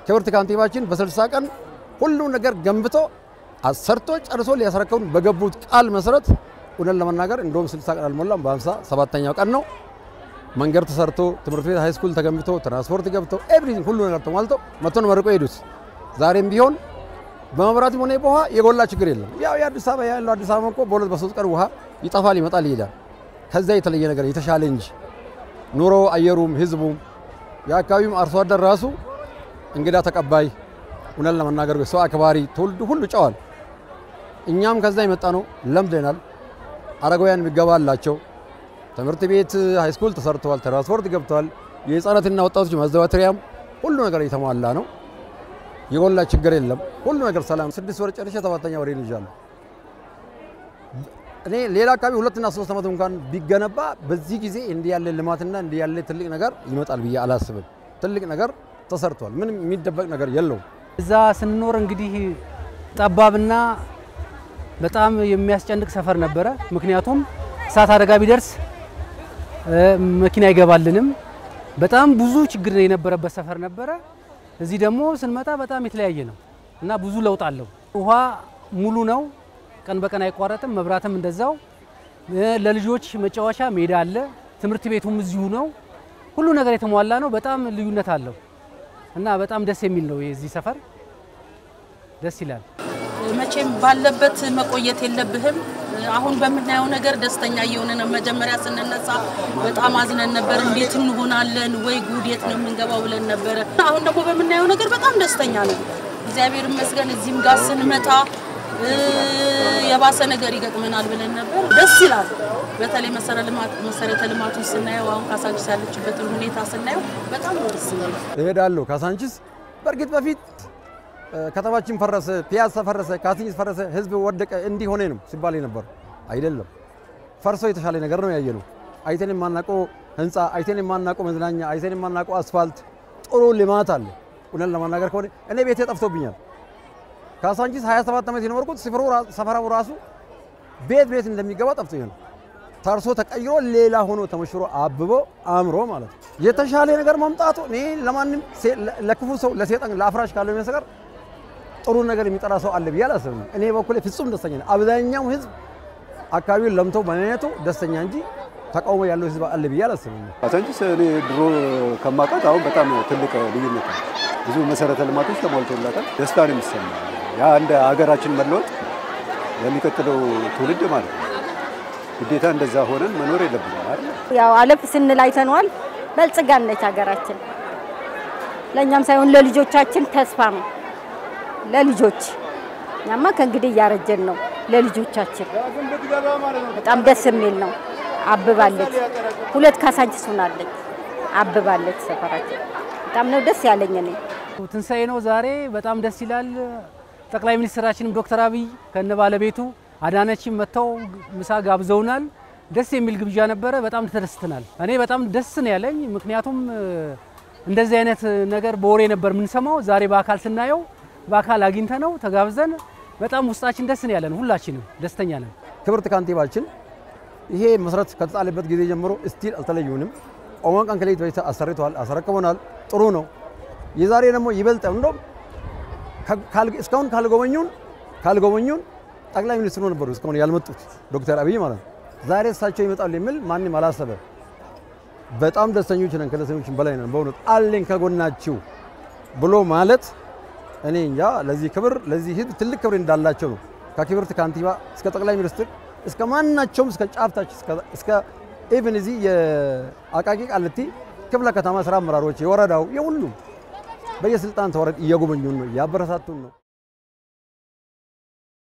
ክብርት ካንቲባችን በ60 ቀን ሁሉ ነገር ገንብቶ አሰርቶ ጨርሶ ሊያስረከቡን በገቡት ቃል መሰረት ወደን ለመናገር እንደውም 60 ቀን አልሞላም በ57ኛው ቀን ነው መንገድ ተሰርቶ ትምህርት ቤት ሃይ ስኩል ተገንብቶ ትራንስፖርት ገብቶ ኤቭሪቲንግ ሁሉ ነገር ተሟልቶ መጥተው መርቆ ሄዱት ዛሬም ቢሆን በመብራት ሆነ በውሃ የጎላ ችግር የለም ያው የአዲስ አበባ ያለው አዲስ አበባ እኮ በሁለት በሶስት ቀን ውሃ ይጣፋል ይመጣል ይላል ከዛ የተለየ ነገር የተሻለ እንጂ ኑሮ አየሩም ህዝቡም ያካባቢው አርሶ አደር ራሱ እንግዳ ተቀባይ ወነን ለመናገር ሰው አክባሪ ትውልድ ሁሉ ጫዋል እኛም ከዛ ይመጣ ነው ለምደናል አረጋውያን የሚገባላቸው ትምህርት ቤት ሃይ ስኩል ተሰርቷል ትራንስፖርት ገብቷል የህፃናትና ወጣቶች ማዘዋወሪያም ሁሉ ነገር የተሟላ ነው የጎላ ችግር የለም ሁሉ ነገር ሰላም 6 ወር ጨርሼ 7ኛ ወሬ ልጃለሁ እኔ ሌላ አካባቢ 2 እና 3 አመት እንኳን ቢገነባ በዚህ ጊዜ እንዲህ ያለ ልማትና እንዲህ ያለ ትልቅ ነገር ይመጣል ብዬ አላስብም ትልቅ ነገር ተሰርቷል ምንም የሚደበቅ ነገር የለውም እዛ ስንኖር እንግዲህ ጠባብና በጣም የሚያስጨንቅ ሰፈር ነበረ ምክንያቱም እሳት አደጋ ቢደርስ መኪና ይገባልንም በጣም ብዙ ችግር የነበረበት ሰፈር ነበረ እዚህ ደግሞ ስንመጣ በጣም የተለያየ ነው እና ብዙ ለውጥ አለው ውሃ ሙሉ ነው ቀን በቀን አይቋረጥም መብራትም እንደዛው ለልጆች መጫወቻ ሜዳ አለ ትምህርት ቤቱም እዚሁ ነው ሁሉ ነገር የተሟላ ነው በጣም ልዩነት አለው እና በጣም ደስ የሚል ነው የዚህ ሰፈር ደስ ይላል መቼም ባለበት መቆየት የለብህም አሁን በመናየው ነገር ደስተኛ እየሆነን መጀመሪያ ስንነሳ በጣም አዝነን ነበር እንዴት እንሆናለን ወይ ጉዴት ነው የምንገባው ብለን ነበር አሁን ደግሞ በመናየው ነገር በጣም ደስተኛ ነው እግዚአብሔር ይመስገን እዚህም ጋር ስንመጣ የባሰ ነገር ይገጥመናል ብለን ነበር ደስ ይላል በተለይ መሰረተ ልማቱን ስናየው አሁን ካሳንቺስ ያለችበትን ሁኔታ ስናየው በጣም ደስ ይላል እሄዳለሁ ካሳንቺስ በርግጥ በፊት ከተማችን ፈረሰ ፒያሳ ፈረሰ ካሳንቺስ ፈረሰ ህዝብ ወደቀ እንዲ ሆነ ነው ሲባል ነበር አይደለም ፈርሶ የተሻለ ነገር ነው ያየነው አይተን ማናቆ ህንጻ አይተን ማናቆ መዝናኛ አይተን ማናቆ አስፋልት ጥሩ ልማት አለ ወነን ለማናገር ከሆነ እኔ ቤቴ ጠፍቶብኛል ካሳንቺስ 27 አመት የኖርኩት ሰፈራው ራሱ ቤት እንደሚገባ ጠፍቶኛል ታርሶ ተቀይሮ ሌላ ሆኖ ተመሽሮ አብቦ አምሮ ማለት የተሻለ ነገር ማምጣቱ እኔ ለማንም ለክፉ ሰው ለሰይጣን ለአፍራሽ ካለው ነገር ጥሩ ነገር የሚጠራ ሰው አለ ብዬ አላስብም እኔ በኩል ፍጹም ደስተኛ ነኝ አብዛኛው ህዝብ አካባቢውን ለምቶ ማንነቱ ደስተኛ እንጂ ተቃውሞ ያለው ህዝብ አለ ብዬ አላስብም ካሳንቺስ እኔ ድሮ ከማውቃት አሁን በጣም ትልቅ ልዩነት ነው ብዙ መሰረተ ልማቶች ተሟልቶላታል ደስታ ነው የሚሰማው ያ እንደ ሀገራችን መለወጥ ለሚቀጥለው ትውልድ ማለት ነው ግዴታ እንደዛ ሆነን መኖር የለብንም አይደል ያው አለፍ ስንል አይተናል በልጽጋነች ሀገራችን ለኛም ሳይሆን ለልጆቻችን ተስፋ ነው ለልጆች ያማ ከእንግዲህ ያረጀን ነው ለልጆቻችን በጣም ደስ የሚል ነው አብባለች ሁለት ካሳንቺስ ሆናለች አብባለች ሰፈራችን በጣም ነው ደስ ያለኝ እኔ ትንሳኤ ነው ዛሬ በጣም ደስ ይላል ጠቅላይ ሚኒስትራችንም ዶክተር አብይ ከነ ባለቤቱ አዳነችም መተው ምሳ ጋብዘውናል ደስ የሚል ግብዣ ነበረ በጣም ተደስተናል እኔ በጣም ደስ ነው ያለኝ ምክንያቱም እንደዚህ አይነት ነገር በወሬ ነበር ምን ሰማው ዛሬ በአካል ስናየው በአካል አግኝተነው ተጋብዘን በጣም ውስጣችን ደስ ነው ያለን ሁላችንም ደስተኛ ነን ክብርት ካንቲባችን ይሄ መስራት ከተጣለበት ጊዜ ጀምሮ ስቲል አልተለዩንም ኦማን ቀን ከሌት ወይስ አሰረቷል አሰረከቦናል ጥሩ ነው የዛሬ ደግሞ ይበልጥ እንደው እስካሁን ካልጎበኙን ጠቅላይ ሚኒስትሩ ነበሩ እስካሁን ያልመጡት ዶክተር አብይ ማለት ዛሬ እሳቸው ይመጣሉ የሚል ማንንም አላሰበ በጣም ደስተኞች ነን ከደስተኞች በላይ ነን በእውነት አለኝ ከጎናችሁ ብሎ ማለት እኔ እንጃ ለዚህ ክብር ለዚህ ህዝብ ትልቅ ክብር እንዳላቸው ነው ከክብርት ካንቲባ እስከ ጠቅላይ ሚኒስትር እስከ ማናቸውም እስከ ጫፍታች እስከ ኢቭን እዚ የአቃቂ ቃልቲ ክፍለ ከተማ ስራ አመራሮች የወረዳው የሁሉ በየስልጣን ተወረድ እየጎበኙን ነው ያበረታቱን ነው